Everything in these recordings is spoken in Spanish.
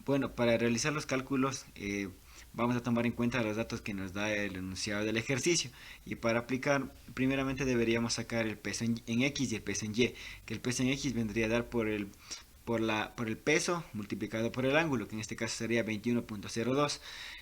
Bueno, para realizar los cálculos vamos a tomar en cuenta los datos que nos da el enunciado del ejercicio, y para aplicar primeramente deberíamos sacar el peso en X y el peso en Y, que el peso en X vendría a dar por el peso multiplicado por el ángulo, que en este caso sería 21.02.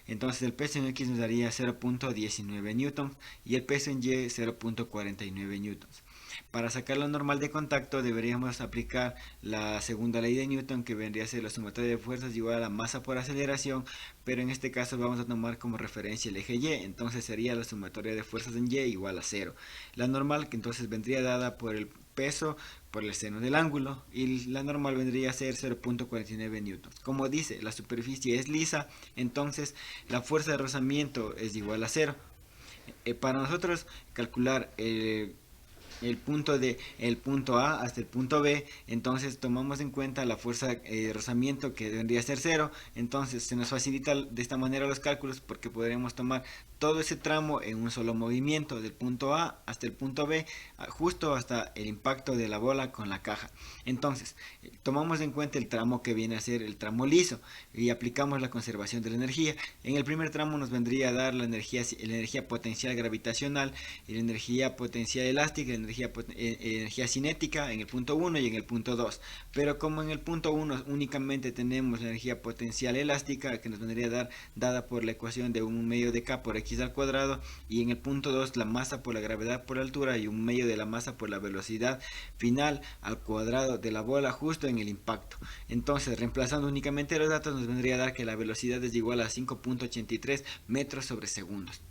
Entonces el peso en X nos daría 0.19 newtons y el peso en Y 0.49 newtons. Para sacar la normal de contacto deberíamos aplicar la segunda ley de Newton, que vendría a ser la sumatoria de fuerzas igual a la masa por aceleración, pero en este caso vamos a tomar como referencia el eje Y, entonces sería la sumatoria de fuerzas en Y igual a cero. La normal, que entonces vendría dada por el peso por el seno del ángulo, y la normal vendría a ser 0.49 newtons. Como dice, la superficie es lisa, entonces la fuerza de rozamiento es igual a cero. Para nosotros calcular el punto A hasta el punto B, entonces tomamos en cuenta la fuerza de rozamiento, que debería ser cero. Entonces se nos facilita de esta manera los cálculos, porque podremos tomar todo ese tramo en un solo movimiento, del punto A hasta el punto B, justo hasta el impacto de la bola con la caja. Entonces tomamos en cuenta el tramo que viene a ser el tramo liso y aplicamos la conservación de la energía. En el primer tramo nos vendría a dar la energía potencial gravitacional, la energía potencial elástica, la energía cinética en el punto 1 y en el punto 2. Pero como en el punto 1 únicamente tenemos la energía potencial elástica, que nos vendría a dar dada por la ecuación de 1 medio de K por X al cuadrado, y en el punto 2 la masa por la gravedad por la altura y 1 medio de la masa por la velocidad final al cuadrado de la bola justo en el impacto. Entonces, reemplazando únicamente los datos, nos vendría a dar que la velocidad es igual a 5.83 metros sobre segundos.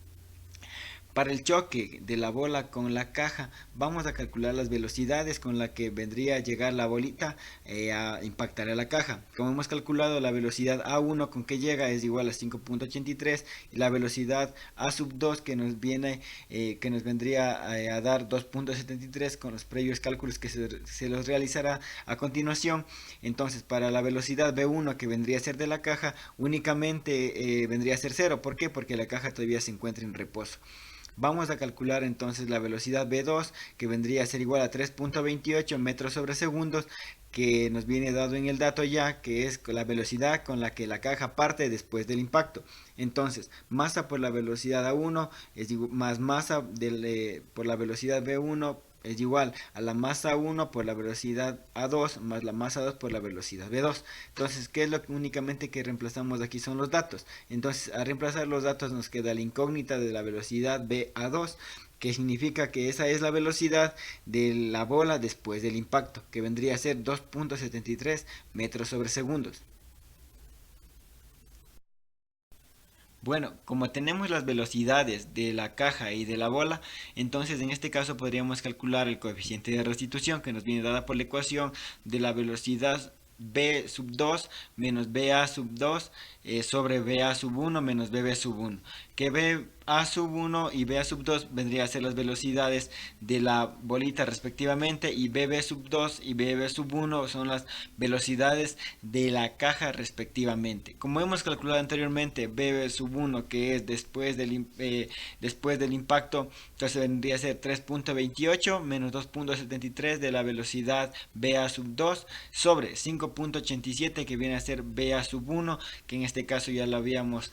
Para el choque de la bola con la caja, vamos a calcular las velocidades con las que vendría a llegar la bolita a impactar a la caja. Como hemos calculado, la velocidad A1 con que llega es igual a 5.83, y la velocidad A sub 2 que nos vendría a dar 2.73 con los previos cálculos que se los realizará a continuación. Entonces, para la velocidad B1, que vendría a ser de la caja, únicamente vendría a ser cero. ¿Por qué? Porque la caja todavía se encuentra en reposo. Vamos a calcular entonces la velocidad B2, que vendría a ser igual a 3.28 metros sobre segundos, que nos viene dado en el dato ya, que es la velocidad con la que la caja parte después del impacto. Entonces, masa por la velocidad A1 más masa por la velocidad B1 es igual a la masa 1 por la velocidad A2 más la masa 2 por la velocidad B2. Entonces, ¿qué es lo que únicamente que reemplazamos aquí? Son los datos. Entonces, al reemplazar los datos nos queda la incógnita de la velocidad BA2, que significa que esa es la velocidad de la bola después del impacto, que vendría a ser 2.73 metros sobre segundos. Bueno, como tenemos las velocidades de la caja y de la bola, entonces en este caso podríamos calcular el coeficiente de restitución, que nos viene dada por la ecuación de la velocidad B sub 2 menos BA sub 2 sobre BA sub 1 menos BB sub 1, que BA sub 1 y BA sub 2 vendría a ser las velocidades de la bolita respectivamente, y BB sub 2 y BB sub 1 son las velocidades de la caja respectivamente. Como hemos calculado anteriormente, BB sub 1, que es después del impacto, entonces vendría a ser 3.28 menos 2.73 de la velocidad BA sub 2 sobre 5.87, que viene a ser BA sub 1, que en este caso ya lo habíamos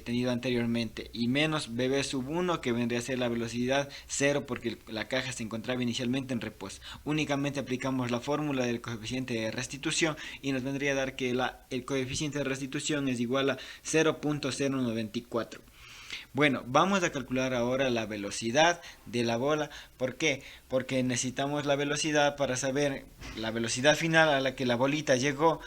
tenido anteriormente, y menos BB sub 1, que vendría a ser la velocidad 0, porque la caja se encontraba inicialmente en reposo. Únicamente aplicamos la fórmula del coeficiente de restitución y nos vendría a dar que el coeficiente de restitución es igual a 0.094. Bueno, vamos a calcular ahora la velocidad de la bola. ¿Por qué? Porque necesitamos la velocidad para saber la velocidad final a la que la bolita llegó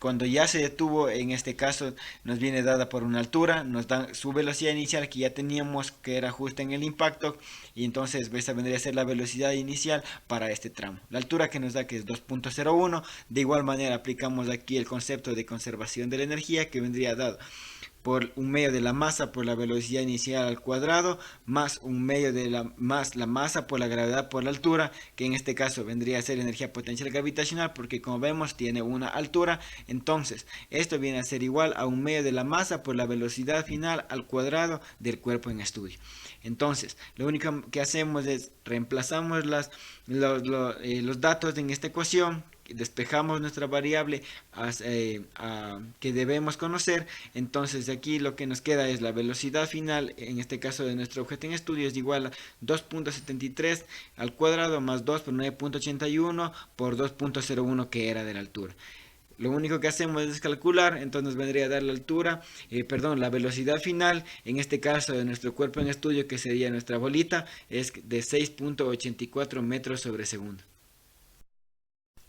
cuando ya se detuvo. En este caso nos viene dada por una altura, nos da su velocidad inicial, que ya teníamos, que era justo en el impacto, y entonces esa vendría a ser la velocidad inicial para este tramo. La altura que nos da, que es 2.01. De igual manera aplicamos aquí el concepto de conservación de la energía, que vendría dado por 1 medio de la masa por la velocidad inicial al cuadrado, más 1 medio de más la masa por la gravedad por la altura, que en este caso vendría a ser energía potencial gravitacional, porque como vemos tiene una altura. Entonces esto viene a ser igual a 1 medio de la masa por la velocidad final al cuadrado del cuerpo en estudio. Entonces lo único que hacemos es reemplazamos los datos en esta ecuación, despejamos nuestra variable que debemos conocer. Entonces de aquí lo que nos queda es la velocidad final, en este caso de nuestro objeto en estudio, es igual a 2.73 al cuadrado más 2 por 9.81 por 2.01 que era de la altura. Lo único que hacemos es calcular, entonces nos vendría a dar la altura, la velocidad final, en este caso de nuestro cuerpo en estudio, que sería nuestra bolita, es de 6.84 metros sobre segundo.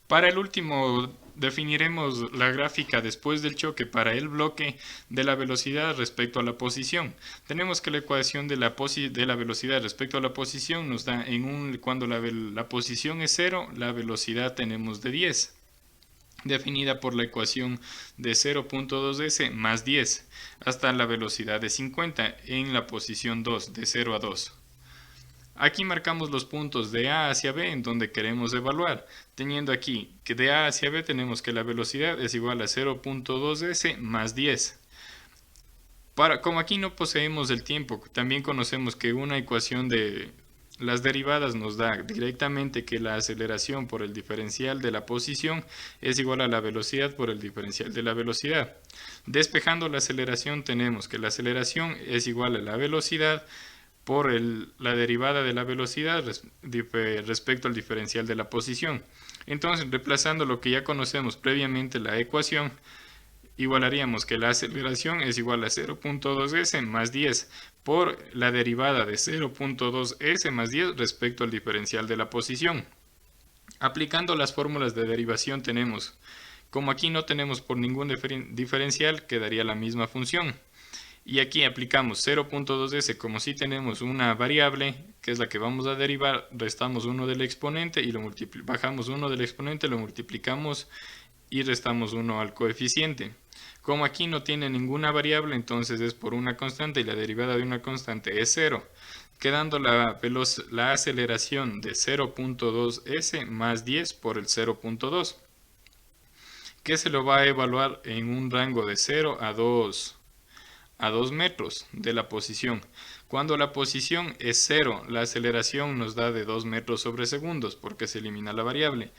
Para el último, definiremos la gráfica después del choque para el bloque de la velocidad respecto a la posición. Tenemos que la ecuación de la velocidad respecto a la posición nos da cuando la posición es 0, la velocidad tenemos de 10. Definida por la ecuación de 0.2s más 10 hasta la velocidad de 50 en la posición 2, de 0 a 2. Aquí marcamos los puntos de A hacia B en donde queremos evaluar, teniendo aquí que de A hacia B tenemos que la velocidad es igual a 0.2s más 10. Como aquí no poseemos el tiempo, también conocemos que una ecuación de las derivadas nos da directamente que la aceleración por el diferencial de la posición es igual a la velocidad por el diferencial de la velocidad. Despejando la aceleración tenemos que la aceleración es igual a la velocidad por la derivada de la velocidad respecto al diferencial de la posición. Entonces, reemplazando lo que ya conocemos previamente la ecuación, igualaríamos que la aceleración es igual a 0.2s más 10 por la derivada de 0.2s más 10 respecto al diferencial de la posición. Aplicando las fórmulas de derivación tenemos, como aquí no tenemos por ningún diferencial, quedaría la misma función. Y aquí aplicamos 0.2s, como si tenemos una variable, que es la que vamos a derivar, restamos 1 del exponente y bajamos 1 del exponente, lo multiplicamos y restamos 1 al coeficiente. Como aquí no tiene ninguna variable, entonces es por una constante y la derivada de una constante es 0, quedando la aceleración de 0.2s más 10 por el 0.2, que se lo va a evaluar en un rango de 0 a 2 metros de la posición. Cuando la posición es 0, la aceleración nos da de 2 metros sobre segundos porque se elimina la variable.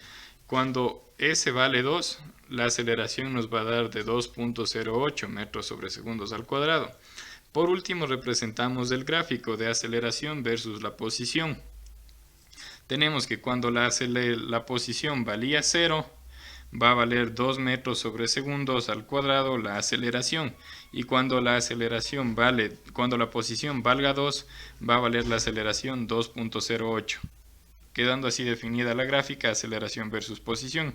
Cuando s vale 2, la aceleración nos va a dar de 2.08 metros sobre segundos al cuadrado. Por último, representamos el gráfico de aceleración versus la posición. Tenemos que cuando la posición valía 0, va a valer 2 metros sobre segundos al cuadrado la aceleración, y cuando la posición valga 2, va a valer la aceleración 2.08, quedando así definida la gráfica aceleración versus posición.